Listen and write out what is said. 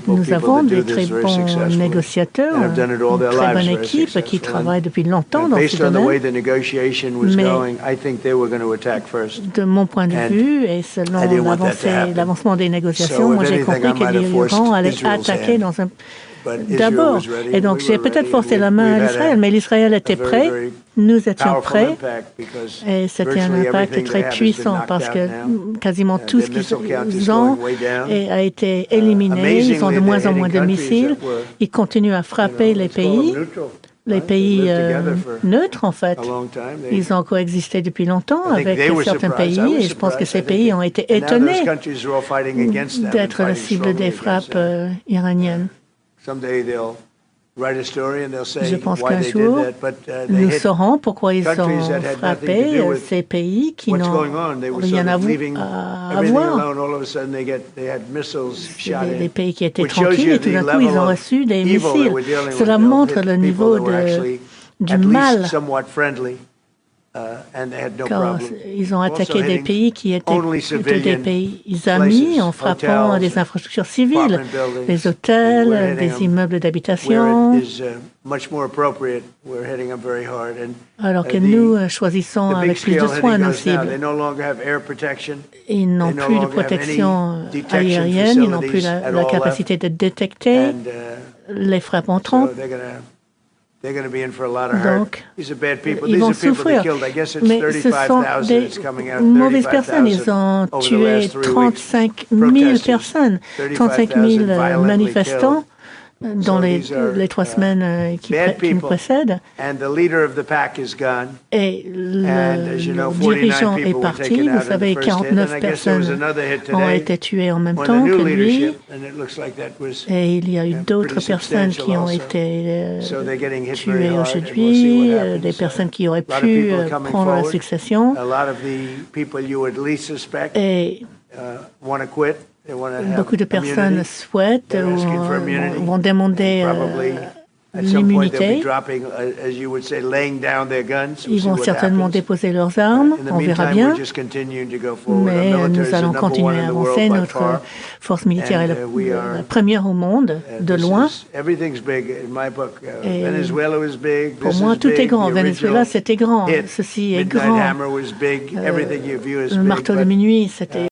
Nous avons des très bons négociateurs, une très bonne équipe qui travaille depuis longtemps dans ce domaine. Mais de mon point de vue et selon l'avancement des négociations, moi j'ai compris que l'Iran allait attaquer d'abord. Et donc j'ai peut-être forcé la main à l'Israël, mais l'Israël était prêt, nous étions prêts, et c'était un impact très puissant parce que quasiment tout ce qu'ils ont a été éliminé. Ils ont de moins en moins de missiles. Ils continuent à frapper les pays neutres, en fait. Ils ont coexisté depuis longtemps avec certains pays et je pense que ces pays ont été étonnés d'être la cible des frappes iraniennes. Je pense qu'un jour, nous saurons pourquoi ils ont frappé ces pays qui n'ont rien à voir. Des pays qui étaient tranquilles et tout d'un coup, ils ont reçu des missiles. Cela montre le niveau du mal. Car ils ont attaqué des pays qui étaient plutôt des pays amis en frappant des infrastructures civiles, des hôtels, des immeubles d'habitation, alors que nous choisissons avec plus de soin nos cibles. Ils n'ont plus de protection aérienne, ils n'ont plus la capacité de détecter les frappes entrantes. Donc, ils vont souffrir. Mais ce sont des mauvaises personnes. Ils ont tué 35 000 personnes, 35 000 manifestants dans les 3 semaines qui nous précèdent. Et le dirigeant est parti. Vous savez, 49 personnes ont été tuées en même temps que lui. Et il y a eu d'autres personnes qui ont été tuées aujourd'hui, des personnes qui auraient pu prendre la succession. Et beaucoup de personnes souhaitent ou vont demander l'immunité. Ils vont certainement déposer leurs armes, on verra bien. Mais nous allons continuer à avancer. Notre force militaire est la première au monde, de loin. Et pour moi, tout est grand. Venezuela, c'était grand. Ceci est grand. Le marteau de minuit, c'était